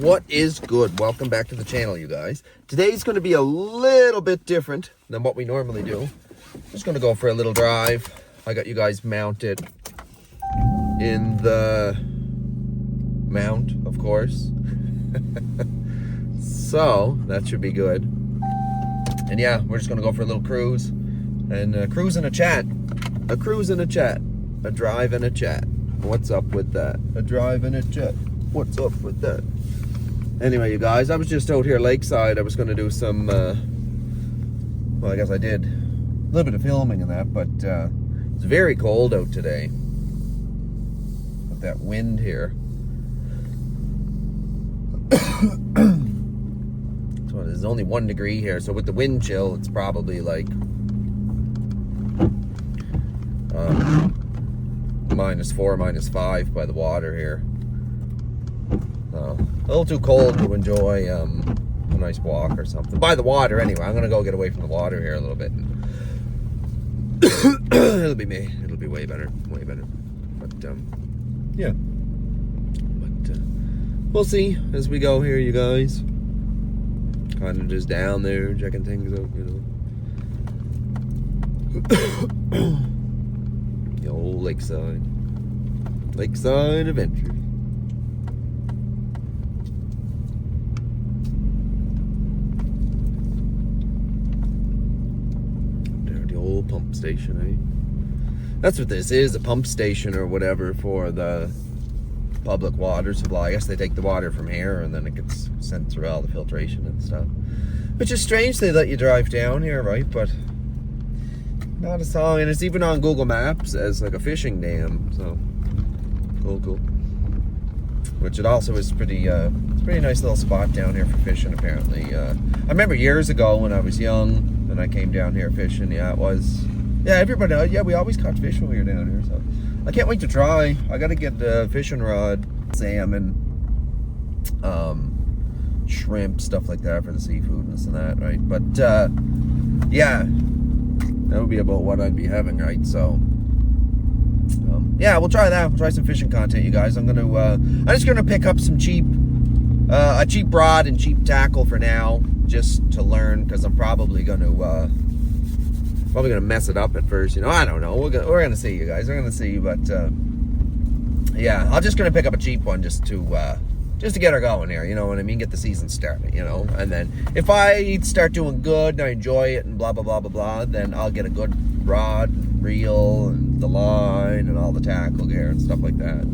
What is good? Welcome back to the channel, you guys. Today's going to be a little bit different than what we normally do. Just going to go for a little drive. I got you guys mounted in the mount, of course. So that should be good. And yeah, we're just going to go for a little cruise and a cruise and a chat. A cruise and a chat. A drive and a chat. What's up with that? A drive and a chat. What's up with that? Anyway, you guys, I was just out here lakeside. I was going to do some, well, I guess I did a little bit of filming and that, but it's very cold out today with that wind here. So there's only 1 degree here, so with the wind chill, it's probably like -4, -5 by the water here. A little too cold to enjoy a nice walk or something. By the water, anyway. I'm going to go get away from the water here a little bit. It'll be me. It'll be way better. Way better. But, yeah. But, we'll see as we go here, you guys. Kind of just down there, checking things out, you know. The old lakeside. Lakeside adventure. Pump station, eh? That's what this is, a pump station or whatever for the public water supply. I guess they take the water from here and then it gets sent through all the filtration and stuff. Which is strange they let you drive down here, right? But not a song, and it's even on Google Maps as like a fishing dam, so cool. Which it also is pretty, it's a pretty nice little spot down here for fishing, apparently. I remember years ago when I was young, and I came down here fishing. Yeah, it was. Yeah, everybody. Yeah, we always caught fish when we were down here. So I can't wait to try. I got to get a fishing rod, salmon, shrimp, stuff like that for the seafood and this and that, right? But yeah, that would be about what I'd be having, right? So yeah, we'll try that. We'll try some fishing content, you guys. I'm just gonna pick up some a cheap rod and cheap tackle for now, just to learn, because I'm probably gonna mess it up at first, you know. I don't know. We're gonna see, you guys. We're gonna see, but yeah, I'm just gonna pick up a cheap one just to get her going here. You know what I mean? Get the season started, you know. And then if I start doing good and I enjoy it and blah blah blah blah blah, then I'll get a good rod, and reel, and the line, and all the tackle gear and stuff like that.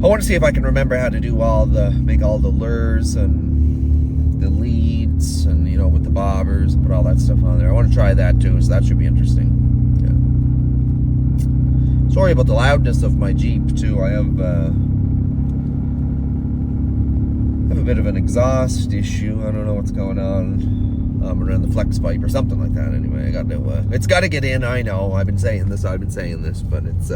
I want to see if I can remember how to do make all the lures and the leads, and you know, with the bobbers, and put all that stuff on there. I want to try that too, so that should be interesting. Yeah. Sorry about the loudness of my Jeep too. I have a bit of an exhaust issue. I don't know what's going on. Around the flex pipe or something like that. Anyway, I got to. It's got to get in. I know. I've been saying this, but it's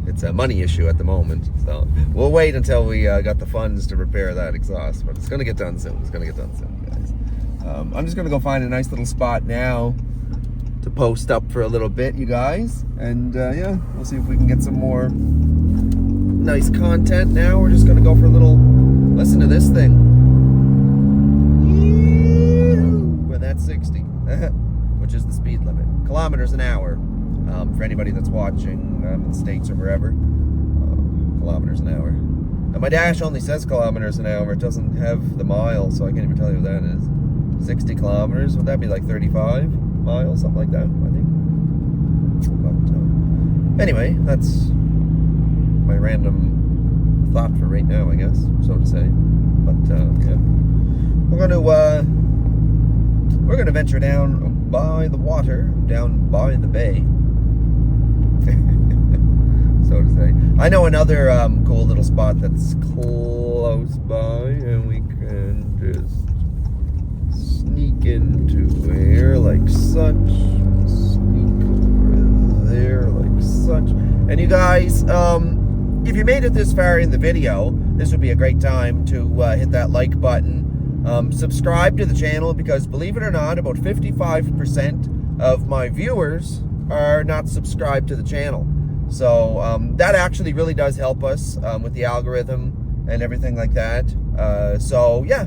it's a money issue at the moment. So we'll wait until we got the funds to repair that exhaust. But it's gonna get done soon. It's gonna get done soon, guys. I'm just gonna go find a nice little spot now to post up for a little bit, you guys. And yeah, we'll see if we can get some more nice content. Now we're just gonna go for a little listen to this thing. That's 60, which is the speed limit. Kilometers an hour. For anybody that's watching in the States or wherever, kilometers an hour. And my dash only says kilometers an hour. It doesn't have the miles, so I can't even tell you what that is. 60 kilometers, would that be like 35 miles? Something like that, I think. But anyway, that's my random thought for right now, I guess, so to say. But yeah, we're gonna venture down by the water, down by the bay, so to say. I know another cool little spot that's close by, and we can just sneak into here like such, sneak over there like such. And you guys, if you made it this far in the video, this would be a great time to hit that like button. Subscribe to the channel, because believe it or not, about 55% of my viewers are not subscribed to the channel. So that actually really does help us with the algorithm and everything like that. So yeah,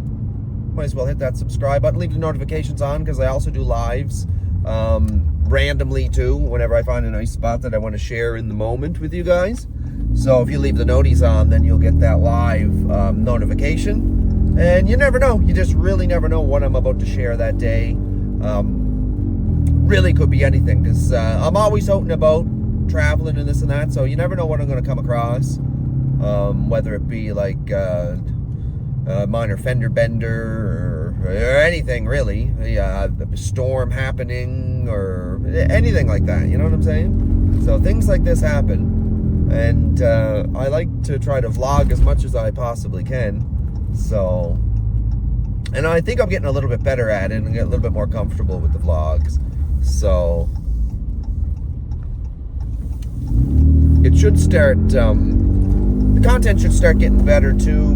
might as well hit that subscribe button, leave the notifications on, because I also do lives randomly too, whenever I find a nice spot that I want to share in the moment with you guys. So if you leave the noties on, then you'll get that live notification. And you never know, you just really never know what I'm about to share that day. Really could be anything, because I'm always out and about traveling and this and that, so you never know what I'm going to come across, whether it be like a minor fender bender or anything really, a storm happening or anything like that, you know what I'm saying? So things like this happen, and I like to try to vlog as much as I possibly can. So, and I think I'm getting a little bit better at it and get a little bit more comfortable with the vlogs. So it should start, the content should start getting better too,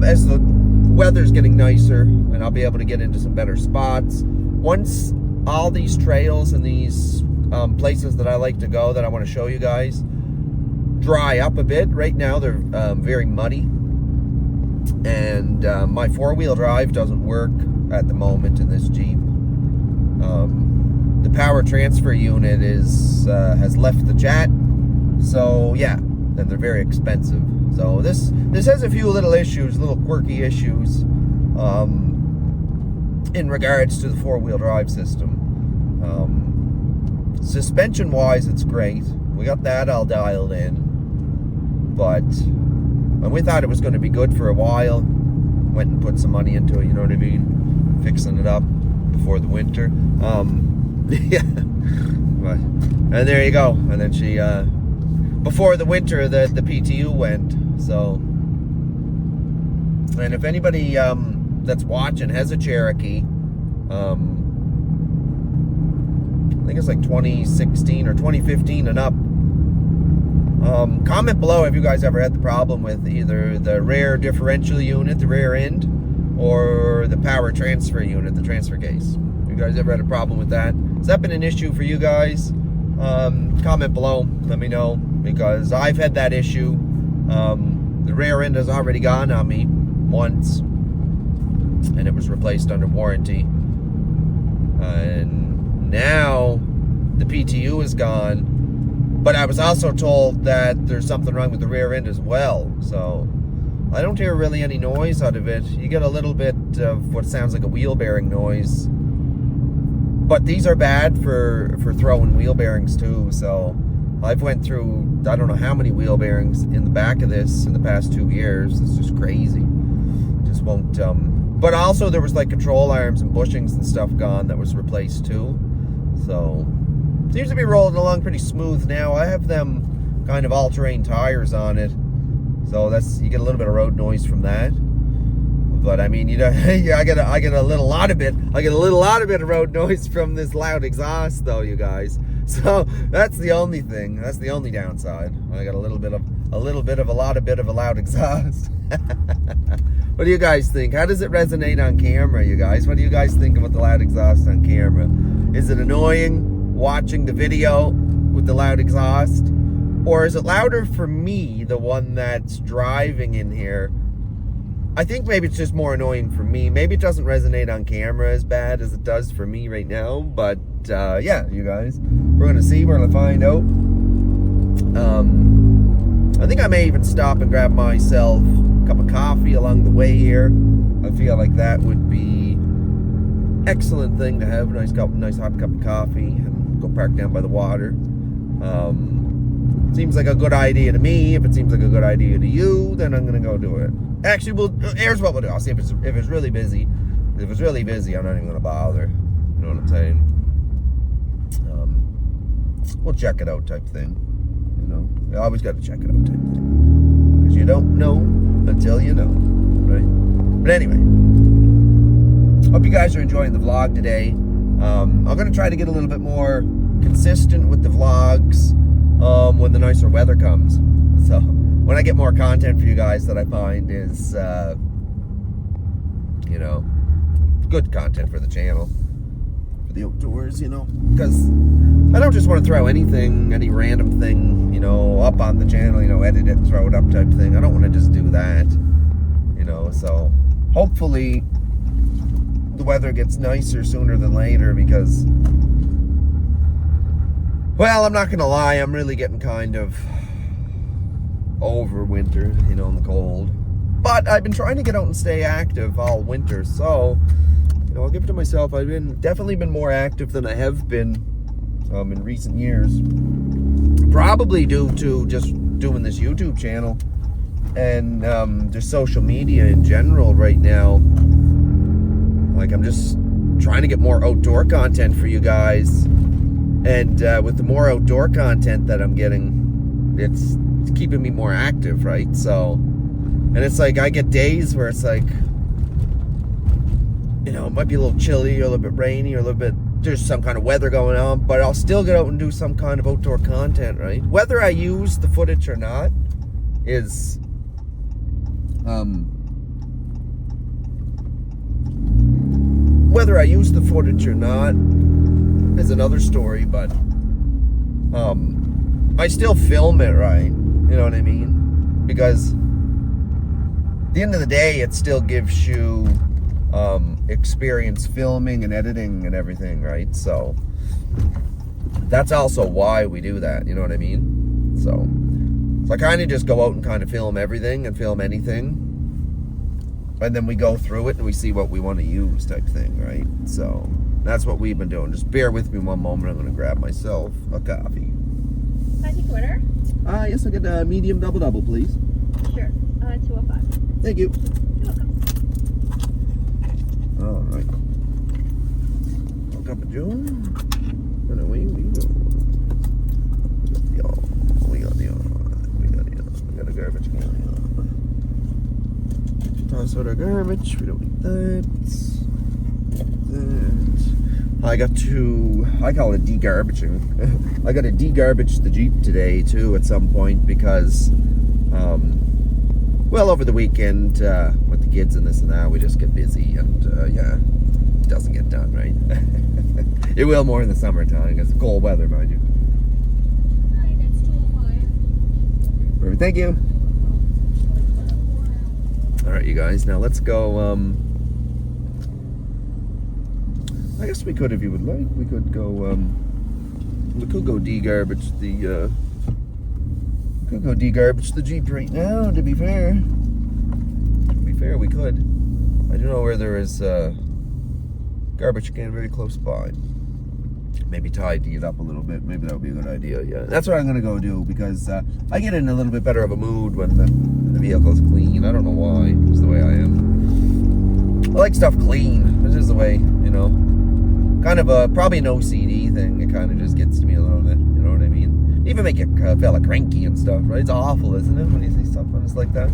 as the weather's getting nicer, and I'll be able to get into some better spots. Once all these trails and these places that I like to go, that I want to show you guys, dry up a bit. Right now they're very muddy, and my four-wheel drive doesn't work at the moment in this Jeep. The power transfer unit has left the chat, so yeah, and they're very expensive. So this has a few little issues, little quirky issues, in regards to the four-wheel drive system. Suspension-wise, it's great. We got that all dialed in, but when we thought it was going to be good for a while, went and put some money into it, you know what I mean, fixing it up before the winter. Yeah, and there you go. And then she, before the winter, the PTU went. So, and if anybody that's watching has a Cherokee, I think it's like 2016 or 2015 and up, comment below if you guys ever had the problem with either the rear differential unit, the rear end, or the power transfer unit, the transfer case. If you guys ever had a problem with that? Has that been an issue for you guys? Comment below, let me know, because I've had that issue. The rear end has already gone on me once, and it was replaced under warranty. And now the PTU is gone, but I was also told that there's something wrong with the rear end as well. So I don't hear really any noise out of it. You get a little bit of what sounds like a wheel bearing noise. But these are bad for throwing wheel bearings too. So I've went through, I don't know how many wheel bearings in the back of this in the past 2 years. It's just crazy. Just won't, but also there was like control arms and bushings and stuff gone that was replaced too. So seems to be rolling along pretty smooth now. I have them kind of all-terrain tires on it. So you get a little bit of road noise from that. But I mean, you know, I get a little out of it of road noise from this loud exhaust, though, you guys. So that's the only thing. That's the only downside. I got a lot of a loud exhaust. What do you guys think? How does it resonate on camera, you guys? What do you guys think about the loud exhaust on camera? Is it annoying watching the video with the loud exhaust, or is it louder for me, the one that's driving in here? I think maybe it's just more annoying for me. Maybe it doesn't resonate on camera as bad as it does for me right now. But yeah, you guys, we're gonna see. We're gonna find out. I think I may even stop and grab myself a cup of coffee along the way here. I feel like that would be excellent thing to have. Nice hot cup of coffee and go park down by the water. Seems like a good idea to me. If it seems like a good idea to you, then I'm gonna go do it. Actually, here's what we'll do. I'll see if it's really busy. If it's really busy, I'm not even gonna bother. You know what I'm saying? We'll check it out type thing. You know, you always got to check it out type thing, because you don't know until you know, right? But anyway, hope you guys are enjoying the vlog today. I'm gonna try to get a little bit more consistent with the vlogs when the nicer weather comes. So when I get more content for you guys that I find is, you know, good content for the channel, for the outdoors, you know, because I don't just want to throw any random thing, you know, up up on the channel, edit it and throw it up type thing. I don't want to just do that, so hopefully the weather gets nicer sooner than later, because, well, I'm not going to lie, I'm really getting kind of over winter, in the cold. But I've been trying to get out and stay active all winter, so, I'll give it to myself. I've definitely been more active than I have been in recent years. Probably due to just doing this YouTube channel and just social media in general right now. Like, I'm just trying to get more outdoor content for you guys. And with the more outdoor content that I'm getting, it's keeping me more active, right? So, and it's like, I get days where it's like, it might be a little chilly or a little bit rainy or a little bit, there's some kind of weather going on, but I'll still get out and do some kind of outdoor content, right? Whether I use the footage or not is another story, but I still film it, right? You know what I mean? Because at the end of the day, it still gives you experience filming and editing and everything, right? So that's also why we do that, you know what I mean? So I kind of just go out and kind of film everything and film anything, and then we go through it and we see what we want to use type thing, right? So that's what we've been doing. Just bear with me one moment. I'm going to grab myself a coffee. Can I take order? Yes, I'll get a medium double, please. Sure. 205. Thank you. You're welcome. All right. I'll cup of Joe. And away we go. We got a garbage can. Toss out our garbage. We don't need that. I call it de-garbaging. I got to de-garbage the Jeep today too at some point, because well, over the weekend with the kids and this and that, we just get busy, and it doesn't get done, right? It will more in the summertime because it's cold weather, mind you. Hi, that's 205. Perfect, thank you. All right, you guys, now let's go. I guess we could, if you would like, we could go de-garbage the Jeep right now, to be fair. We could. I do know where there is a garbage can very close by. Maybe tidy it up a little bit. Maybe that would be a good idea, yeah. That's what I'm going to go do, because I get in a little bit better of a mood when the vehicle's clean. I don't know why. It's the way I am. I like stuff clean. It's just the way, kind of probably an OCD thing. It kind of just gets to me a little bit, you know what I mean? Even make a fella cranky and stuff, right? It's awful, isn't it, when you see stuff when it's like that?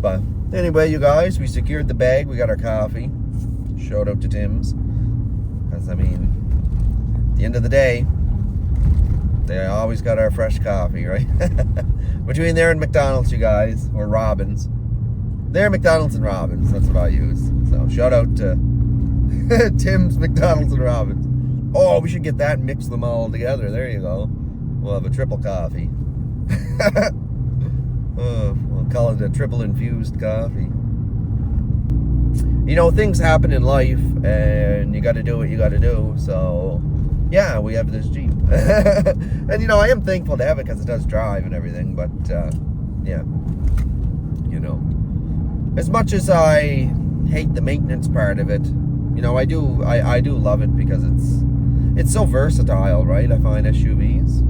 But anyway, you guys, we secured the bag. We got our coffee. Shout out to Tim's. Because, at the end of the day, they always got our fresh coffee, right? Between there and McDonald's, you guys, or Robin's. There, McDonald's and Robin's. That's what I use. So, shout out to Tim's, McDonald's, and Robin's. Oh, we should get that and mix them all together. There you go. We'll have a triple coffee. We'll call it a triple infused coffee. Things happen in life, and you got to do what you got to do. So, yeah, we have this Jeep. And, I am thankful to have it because it does drive and everything. But, yeah, as much as I hate the maintenance part of it, I do love it, because it's so versatile, right? I find SUVs.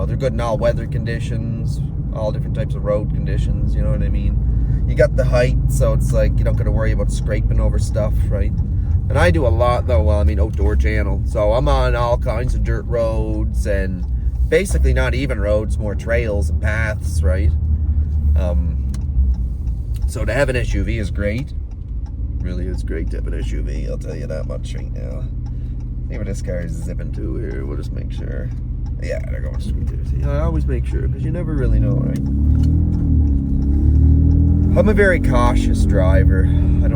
They're good in all weather conditions, all different types of road conditions, you know what I mean? You got the height, so it's like you don't got to worry about scraping over stuff, right? And I do a lot, though, outdoor channel. So I'm on all kinds of dirt roads, and basically not even roads, more trails and paths, right? So to have an SUV is great. Really is great to have an SUV, I'll tell you that much right now. See where this car is zipping to here. We'll just make sure. Yeah, they're going straight there. See, I always make sure, because you never really know, right? I'm a very cautious driver. I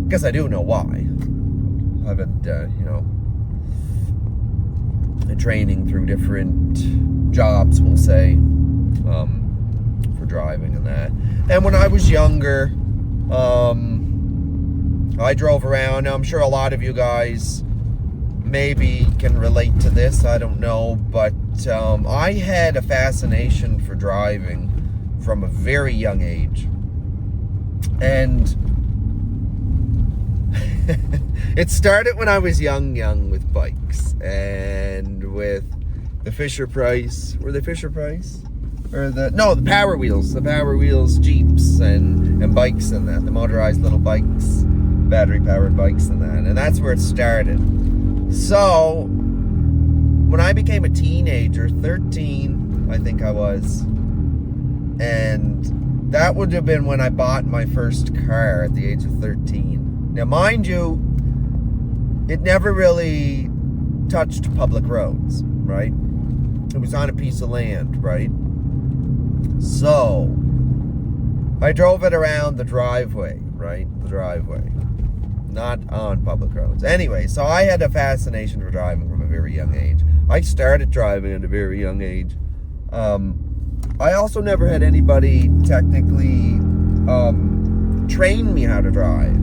guess I do know why. I've had, training through different jobs, we'll say, for driving and that. And when I was younger, I drove around. Now, I'm sure a lot of you guys maybe can relate to this, I don't know, but I had a fascination for driving from a very young age. And it started when I was young with bikes and with the Fisher Price. Were they Fisher Price? Or the Power Wheels. The Power Wheels Jeeps and bikes and that. The motorized little bikes, battery powered bikes and that. And that's where it started. So when I became a teenager, 13, I think I was, and that would have been when I bought my first car at the age of 13. Now, mind you, it never really touched public roads, right? It was on a piece of land, right? So I drove it around the driveway, right? The driveway. Not on public roads. Anyway, so I had a fascination for driving from a very young age. I started driving at a very young age. I also never had anybody technically train me how to drive,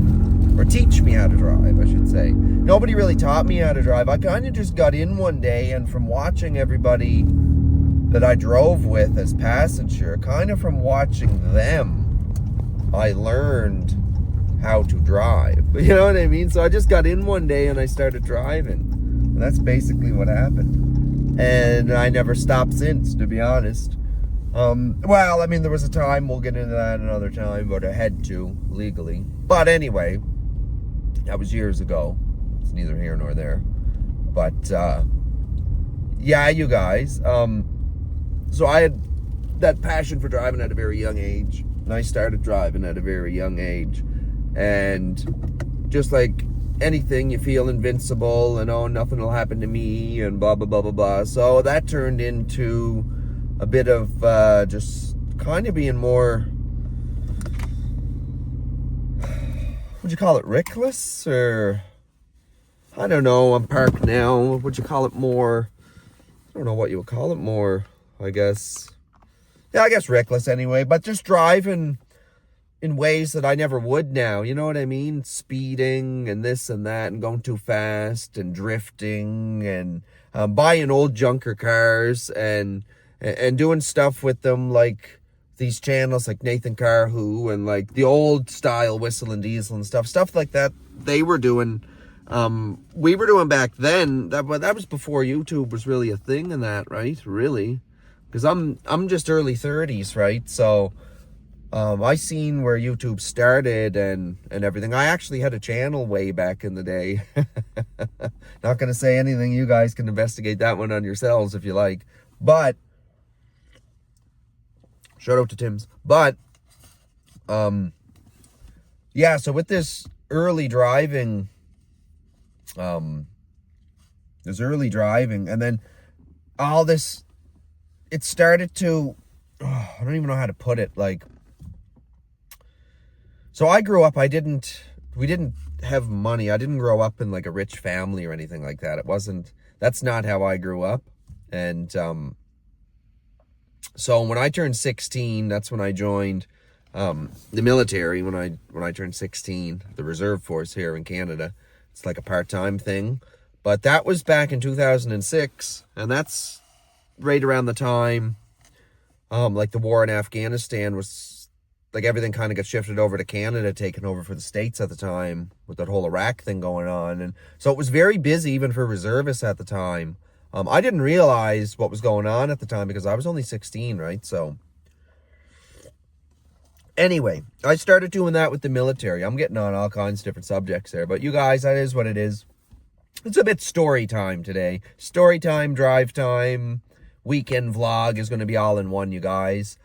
or teach me how to drive, I should say. Nobody really taught me how to drive. I kind of just got in one day, and from watching everybody that I drove with as passenger, kind of from watching them, I learned how to drive. You know what I mean? So I just got in one day and I started driving. And that's basically what happened. And I never stopped since, to be honest. Well, I mean, there was a time, we'll get into that another time, but I had to, legally. But anyway, that was years ago. It's neither here nor there. But, yeah, you guys. So I had that passion for driving at a very young age. And I started driving at a very young age. And just like anything, you feel invincible and, oh, nothing will happen to me and blah, blah, blah, blah, blah. So that turned into a bit of just kind of being more, would you call it reckless? Or, I don't know, I'm parked now. Would you call it more, I don't know what you would call it more, I guess. Yeah, I guess reckless anyway. But just driving in ways that I never would now, you know what I mean? Speeding and this and that and going too fast and drifting and buying old junker cars and doing stuff with them, like these channels like Nathan Carhu and like the old style Whistle and Diesel and stuff like that they were doing. We were doing back then. That was before YouTube was really a thing and that, right? Really? Because I'm just early 30s, right? So I seen where YouTube started and everything. I actually had a channel way back in the day. Not going to say anything. You guys can investigate that one on yourselves if you like. But, shout out to Tim's. But, yeah, so with this early driving, and then all this, it started to, I don't even know how to put it, like, so I grew up, we didn't have money. I didn't grow up in like a rich family or anything like that. That's not how I grew up. And so when I turned 16, that's when I joined the military. When I turned 16, the reserve force here in Canada. It's like a part-time thing. But that was back in 2006, and that's right around the time like the war in Afghanistan was, like everything kind of got shifted over to Canada, taken over for the States at the time with that whole Iraq thing going on. And so it was very busy even for reservists at the time. I didn't realize what was going on at the time because I was only 16, right? So anyway, I started doing that with the military. I'm getting on all kinds of different subjects there, but you guys, that is what it is. It's a bit story time today. Story time, drive time, weekend vlog is going to be all in one, you guys.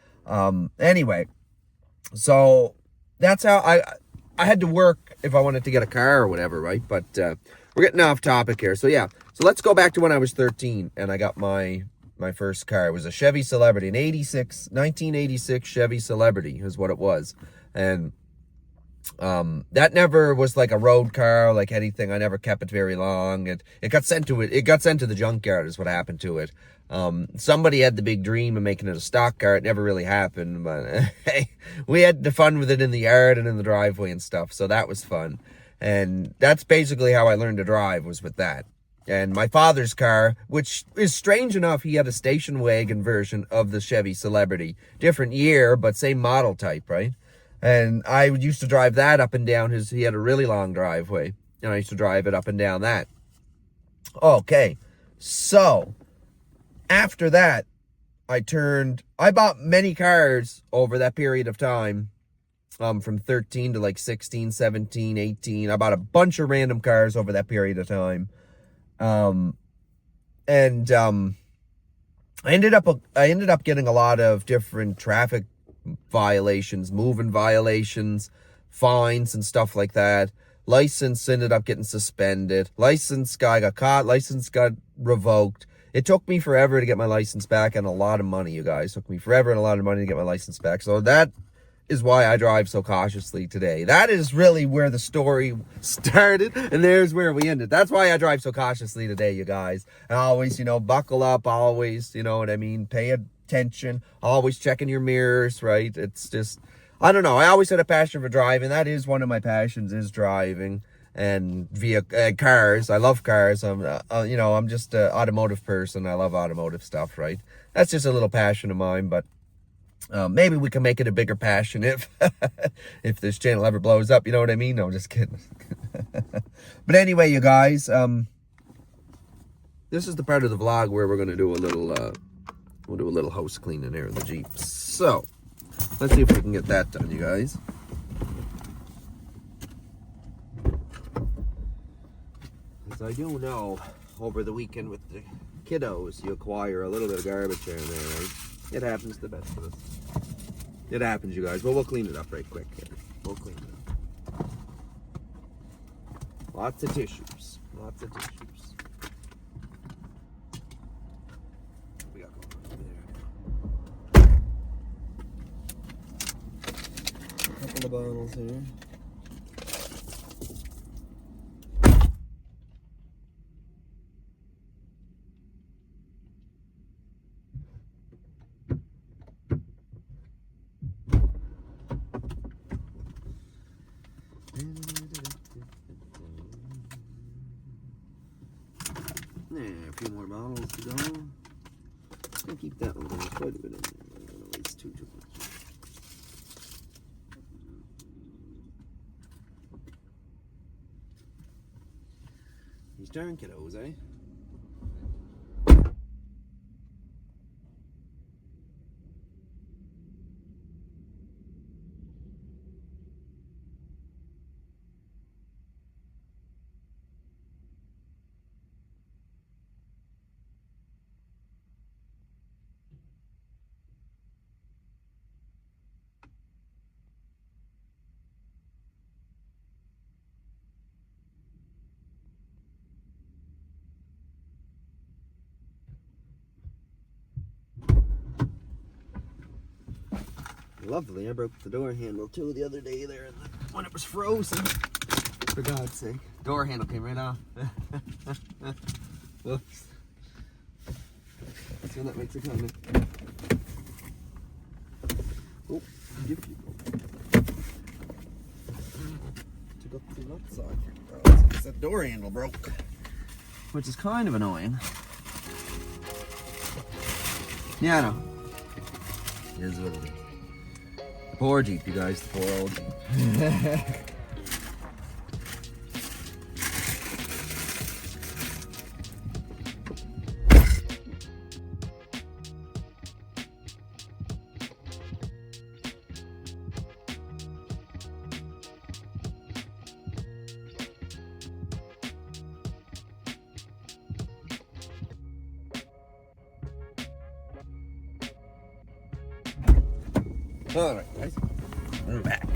Anyway, so that's how I had to work if I wanted to get a car or whatever, right? But we're getting off topic here. So yeah, so let's go back to when I was 13 and I got my first car. It was a Chevy Celebrity, an 1986 Chevy Celebrity is what it was. And That never was like a road car, like anything. I never kept it very long. It got sent to the junkyard is what happened to it. Somebody had the big dream of making it a stock car. It never really happened, but hey, we had the fun with it in the yard and in the driveway and stuff. So that was fun. And that's basically how I learned to drive, was with that. And my father's car, which is strange enough, he had a station wagon version of the Chevy Celebrity. Different year, but same model type, right? And I used to drive that up and down he had a really long driveway. And I used to drive it up and down that. Okay, so after that, I bought many cars over that period of time. From 13 to like 16, 17, 18. I bought a bunch of random cars over that period of time. I ended up getting a lot of different traffic violations, moving violations, fines and stuff like that. License ended up getting suspended. License guy got caught. License got revoked. It took me forever to get my license back, and a lot of money, you guys. It took me forever and a lot of money to get my license back. So that is why I drive so cautiously today. That is really where the story started, and there's where we ended. That's why I drive so cautiously today, you guys. I always, buckle up, always, you know what I mean? Pay attention, always checking your mirrors, right? It's just, I don't know. I always had a passion for driving. That is one of my passions, is driving and cars. I love cars. I'm just an automotive person. I love automotive stuff, right? That's just a little passion of mine, but maybe we can make it a bigger passion if if this channel ever blows up, you know what I mean? No, I'm just kidding. But anyway, you guys, this is the part of the vlog where we're gonna do a little house cleaning here in the Jeep. So let's see if we can get that done, you guys. As I do know, over the weekend with the kiddos, you acquire a little bit of garbage here and there, right? It happens to the best of us. It happens, you guys. Well, we'll clean it up right quick here. We'll clean it up. Lots of tissues. Lots of tissues. What we got going on there? A couple of bottles here. A few more bottles to go. I'll keep that one. There's quite a bit in there. I don't know, it's too much. These darn kiddos, eh? Lovely. I broke the door handle too the other day there when it was frozen. For God's sake. Door handle came right off. Whoops. So that makes it kind of... Oh, took up the nut socket. That door handle broke. Which is kind of annoying. Yeah, I know. It is what it is. The poor Jeep, you guys, the poor old Jeep. Alright guys, we're back.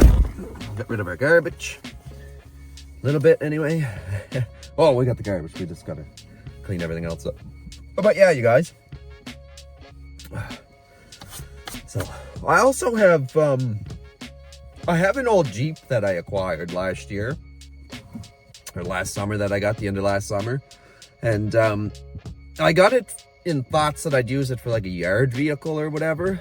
Get rid of our garbage. A little bit anyway. Oh, we got the garbage. We just gotta clean everything else up. But yeah, you guys. So, I also have I have an old Jeep that I acquired last year, or last summer, that I got the end of last summer. And I got it in thoughts that I'd use it for like a yard vehicle or whatever.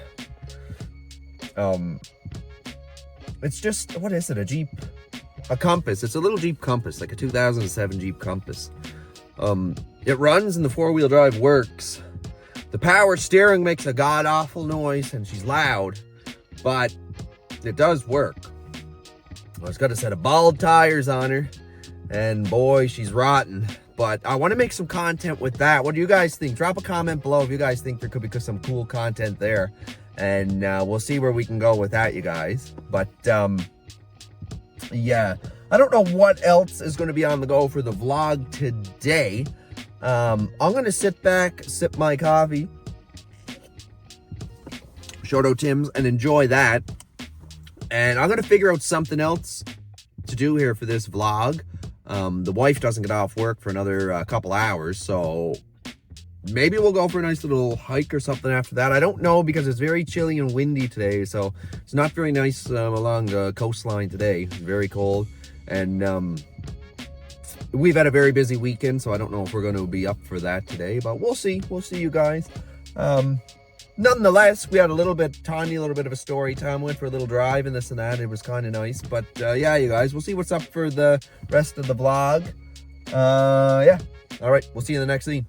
It's just, what is it, a Jeep? A Compass. It's a little Jeep Compass, like a 2007 Jeep Compass. It runs and the four-wheel drive works. The power steering makes a god-awful noise and she's loud, but it does work. It's got a set of bald tires on her, and boy, she's rotten. But I want to make some content with that. What do you guys think? Drop a comment below if you guys think there could be some cool content there. And we'll see where we can go with that, you guys. But, yeah. I don't know what else is going to be on the go for the vlog today. I'm going to sit back, sip my coffee, Shoto Tim's, and enjoy that. And I'm going to figure out something else to do here for this vlog. The wife doesn't get off work for another couple hours, so maybe we'll go for a nice little hike or something after that. I don't know, because it's very chilly and windy today, so it's not very nice along the coastline today. It's very cold, and we've had a very busy weekend, so I don't know if we're going to be up for that today, but we'll see. We'll see, you guys. Nonetheless, we had tiny little bit of a story time. Went for a little drive and this and that. It was kind of nice. But yeah, you guys, we'll see what's up for the rest of the vlog. Yeah. All right. We'll see you in the next scene.